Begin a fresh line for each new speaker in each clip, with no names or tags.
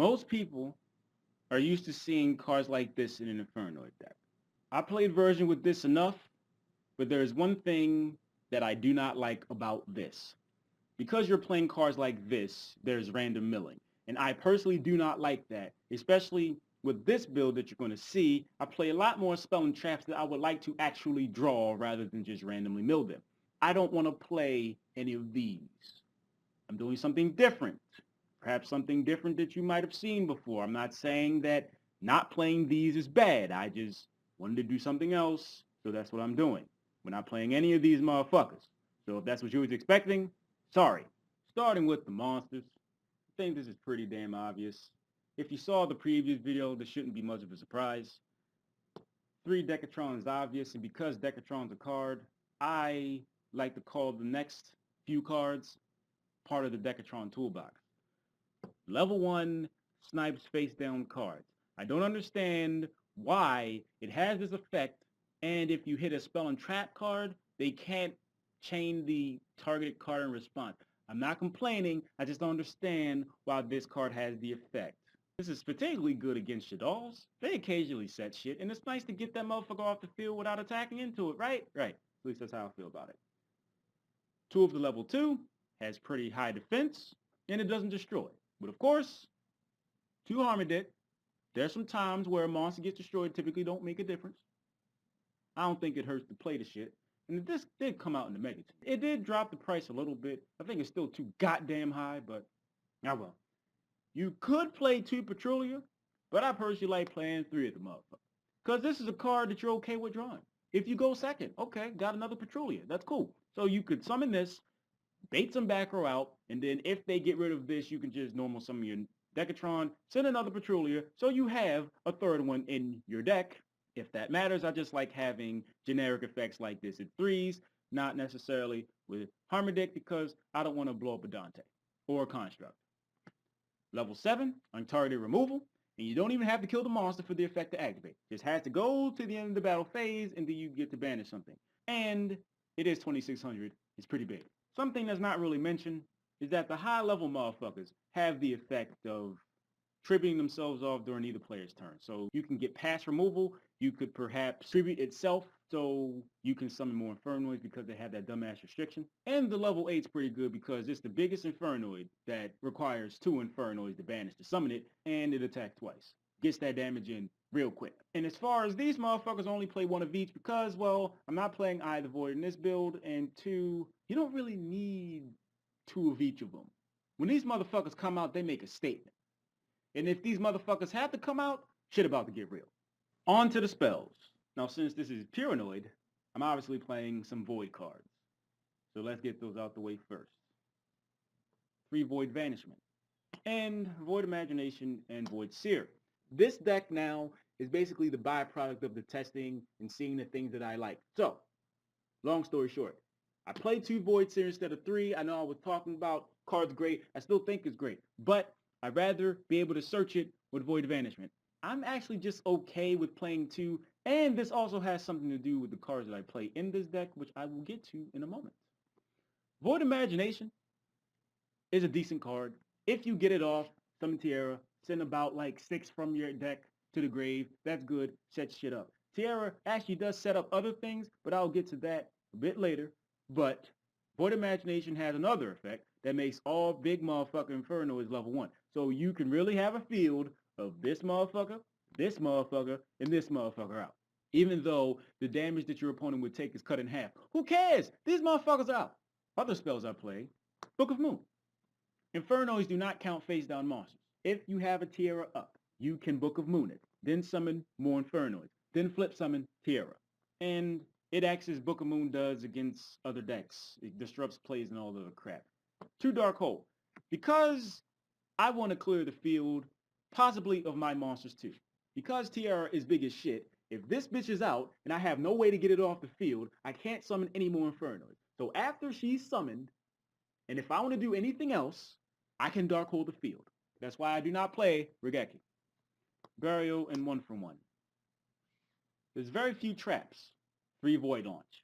Most people are used to seeing cards like this in an Infernoid deck. I played version with this enough, but there is one thing that I do not like about this. Because you're playing cards like this, there's random milling. And I personally do not like that, especially with this build that you're going to see. I play a lot more spell and traps that I would like to actually draw rather than just randomly mill them. I don't want to play any of these. I'm doing something different. Perhaps something different that you might have seen before. I'm not saying that not playing these is bad. I just wanted to do something else, so that's what I'm doing. We're not playing any of these motherfuckers. So if that's what you was expecting, sorry. Starting with the monsters, I think this is pretty damn obvious. If you saw the previous video, this shouldn't be much of a surprise. 3 Decatron is obvious, and because Decatron's a card, I like to call the next few cards part of the Decatron toolbox. Level 1 snipes face down cards. I don't understand why it has this effect, and if you hit a spell and trap card, they can't chain the targeted card in response. I'm not complaining, I just don't understand why this card has the effect. This is particularly good against Shaddolls. They occasionally set shit, and it's nice to get that motherfucker off the field without attacking into it, right? Right. At least that's how I feel about it. Tool of the level 2 has pretty high defense, and it doesn't destroy. But of course, 2 Harmadic, there's some times where a monster gets destroyed, typically don't make a difference. I don't think it hurts to play the shit. And this did come out in the Mega. It did drop the price a little bit. I think it's still too goddamn high, but ah well. You could play 2 Patrulia, but I personally like playing 3 of the motherfuckers. Because this is a card that you're okay with drawing. If you go second, okay, got another Patrulia. That's cool. So you could summon this, bait some back row out, and then if they get rid of this, you can just normal summon your Decatron, send another Patrulia, so you have a third one in your deck. If that matters, I just like having generic effects like this at 3s, not necessarily with Harmadic because I don't want to blow up a Dante or a Construct. Level 7, untargeted removal, and you don't even have to kill the monster for the effect to activate. Just has to go to the end of the battle phase, and then you get to banish something. And it is 2600. It's pretty big. Something that's not really mentioned is that the high-level motherfuckers have the effect of tributing themselves off during either player's turn. So you can get pass removal. You could perhaps tribute itself so you can summon more Infernoids because they have that dumbass restriction. And the level 8 is pretty good because it's the biggest Infernoid that requires 2 Infernoids to banish to summon it, and it attacks twice. Gets that damage in real quick. And as far as these motherfuckers only play 1 of each because, well, I'm not playing Eye of the Void in this build, and 2, you don't really need 2 of each of them. When these motherfuckers come out, they make a statement. And if these motherfuckers have to come out, shit about to get real. On to the spells. Now, since this is Purenoid, I'm obviously playing some Void cards. So let's get those out the way first. 3 Void Vanishment, and Void Imagination, and Void Seer. This deck now is basically the byproduct of the testing and seeing the things that I like. So, long story short, I played 2 Void Seer instead of 3. I know I was talking about cards great. I still think it's great. But I'd rather be able to search it with Void Vanishment. I'm actually just okay with playing 2, and this also has something to do with the cards that I play in this deck, which I will get to in a moment. Void Imagination is a decent card. If you get it off, summon Tierra, send about like 6 from your deck to the grave. That's good. Set shit up. Tierra actually does set up other things, but I'll get to that a bit later. But Void Imagination has another effect that makes all big motherfucker Infernoids level 1. So you can really have a field of this motherfucker, and this motherfucker out. Even though the damage that your opponent would take is cut in half. Who cares? These motherfuckers are out. Other spells I play, Book of Moon. Infernoids do not count face down monsters. If you have a Tierra up, you can Book of Moon it, then summon more Infernoids, then flip summon Tierra. And it acts as Book of Moon does against other decks. It disrupts plays and all the crap. 2 Dark Hole. Because I want to clear the field, possibly of my monsters too. Because Tierra is big as shit, if this bitch is out and I have no way to get it off the field, I can't summon any more Infernoids. So after she's summoned, and if I want to do anything else, I can Dark Hole the field. That's why I do not play Regeki. Burial and 1 from 1. There's very few traps. 3 Void Launch.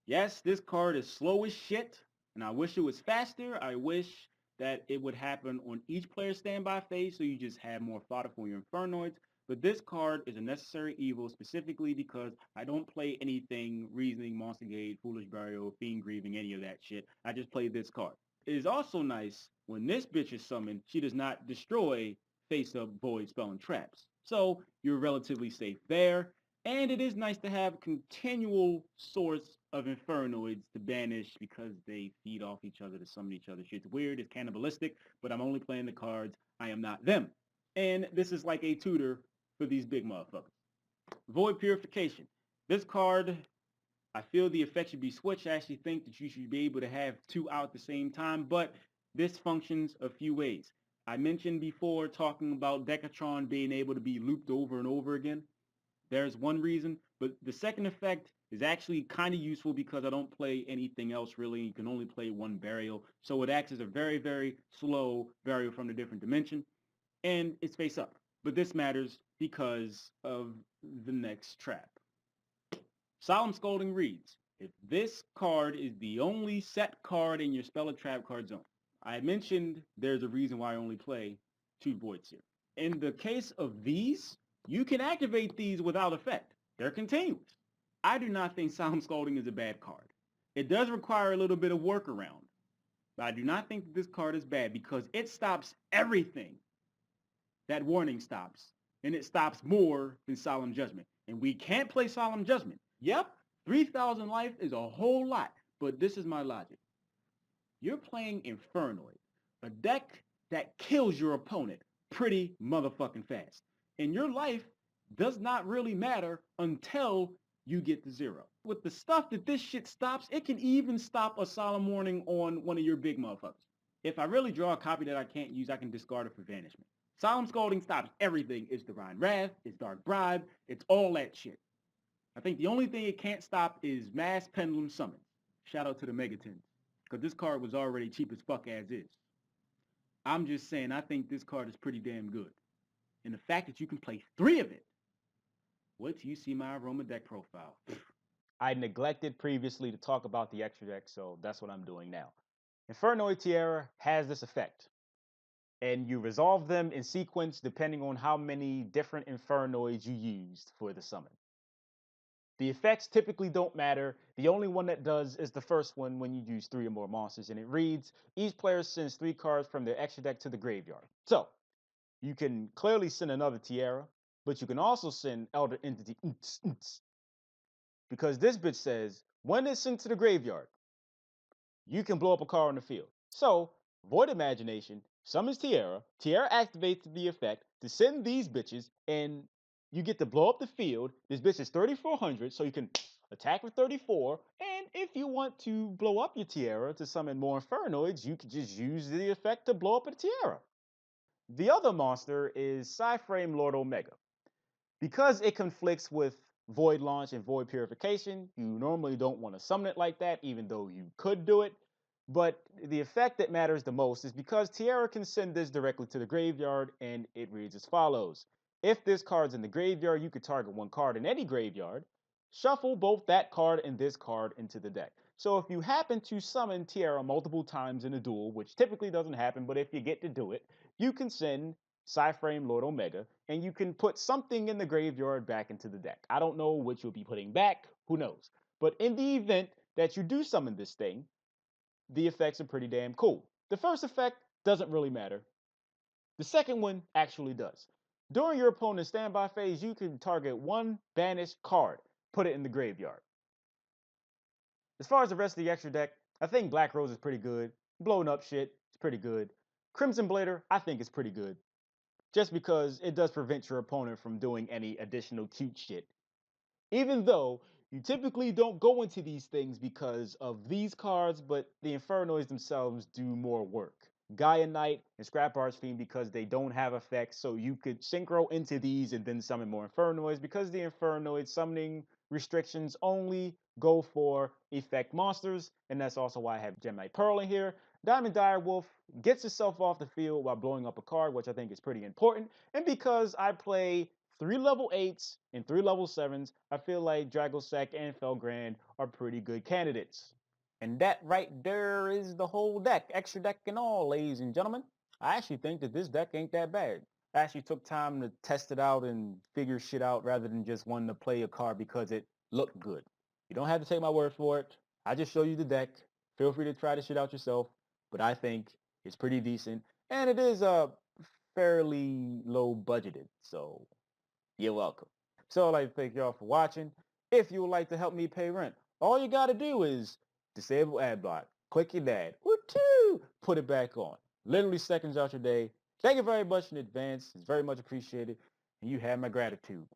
Yes, this card is slow as shit, and I wish it was faster. I wish that it would happen on each player's standby phase, so you just have more fodder for your Infernoids. But this card is a necessary evil specifically because I don't play anything Reasoning, Monster Gate, Foolish Burial, Fiend Grieving, any of that shit. I just play this card. It is also nice when this bitch is summoned, she does not destroy face-up void spell and traps. So you're relatively safe there. And it is nice to have continual source of Infernoids to banish because they feed off each other to summon each other. Shit's weird, it's cannibalistic, but I'm only playing the cards. I am not them. And this is like a tutor for these big motherfuckers. Void Purification. This card, I feel the effect should be switched. I actually think that you should be able to have two out at the same time, but this functions a few ways. I mentioned before talking about Decatron being able to be looped over and over again. There's one reason, but the second effect is actually kind of useful because I don't play anything else really. You can only play one burial, so it acts as a very, very slow burial from a different dimension, and it's face up. But this matters because of the next trap. Solemn Scolding reads, if this card is the only set card in your Spell or Trap card zone. I mentioned there's a reason why I only play two voids here. In the case of these, you can activate these without effect. They're continuous. I do not think Solemn Scolding is a bad card. It does require a little bit of workaround, but I do not think that this card is bad because it stops everything that Warning stops, and it stops more than Solemn Judgment. And we can't play Solemn Judgment. Yep, 3,000 life is a whole lot, but this is my logic. You're playing Infernoid, a deck that kills your opponent pretty motherfucking fast. And your life does not really matter until you get to zero. With the stuff that this shit stops, it can even stop a Solemn Warning on one of your big motherfuckers. If I really draw a copy that I can't use, I can discard it for Vanishment. Solemn Scalding stops everything. It's Divine Wrath, it's Dark Bribe, it's all that shit. I think the only thing it can't stop is Mass Pendulum Summons. Shout out to the Megatons, because this card was already cheap as fuck as is. I'm just saying I think this card is pretty damn good. And the fact that you can play 3 of it. Wait till you see my Aroma deck profile.
I neglected previously to talk about the extra deck, so that's what I'm doing now. Infernoid Tiara has this effect, and you resolve them in sequence depending on how many different Infernoids you used for the summon. The effects typically don't matter. The only one that does is the first one when you use 3 or more monsters, and it reads, each player sends 3 cards from their extra deck to the graveyard. So, you can clearly send another Tiara, but you can also send Elder Entity, because this bitch says, when it's sent to the graveyard, you can blow up a card on the field. So, Void Imagination summons Tiara. Tiara activates the effect to send these bitches, and you get to blow up the field. This bitch is 3,400, so you can attack with 34. And if you want to blow up your Tiara to summon more Infernoids, you can just use the effect to blow up a Tiara. The other monster is Psyframe Lord Omega. Because it conflicts with Void Launch and Void Purification, you normally don't want to summon it like that, even though you could do it. But the effect that matters the most is because Tiara can send this directly to the graveyard, and it reads as follows. If this card's in the graveyard, you could target one card in any graveyard, shuffle both that card and this card into the deck. So if you happen to summon Tiara multiple times in a duel, which typically doesn't happen, but if you get to do it, you can send Psyframe Lord Omega, and you can put something in the graveyard back into the deck. I don't know what you'll be putting back, who knows. But in the event that you do summon this thing, the effects are pretty damn cool. The first effect doesn't really matter. The second one actually does. During your opponent's standby phase, you can target one banished card, put it in the graveyard. As far as the rest of the extra deck, I think Black Rose is pretty good. Blowing up shit is pretty good. Crimson Blader, I think is pretty good. Just because it does prevent your opponent from doing any additional cute shit. Even though you typically don't go into these things because of these cards, but the Infernoids themselves do more work. Gaia Knight and Scrap Archfiend because they don't have effects, so you could synchro into these and then summon more Infernoids because the Infernoid summoning restrictions only go for effect monsters, and that's also why I have Gemini Pearl in here. Diamond Direwolf gets itself off the field while blowing up a card, which I think is pretty important, and because I play 3 level 8s and 3 level 7s, I feel like Dragosek and Felgrand are pretty good candidates. And that right there is the whole deck, extra deck and all, ladies and gentlemen. I actually think that this deck ain't that bad. I actually took time to test it out and figure shit out rather than just wanting to play a card because it looked good. You don't have to take my word for it. I just show you the deck. Feel free to try this shit out yourself. But I think it's pretty decent. And it is fairly low budgeted. So you're welcome. So I'd like to thank y'all for watching. If you would like to help me pay rent, all you got to do is disable ad block, click your dad, woo-too, put it back on. Literally seconds out your day. Thank you very much in advance. It's very much appreciated. And you have my gratitude.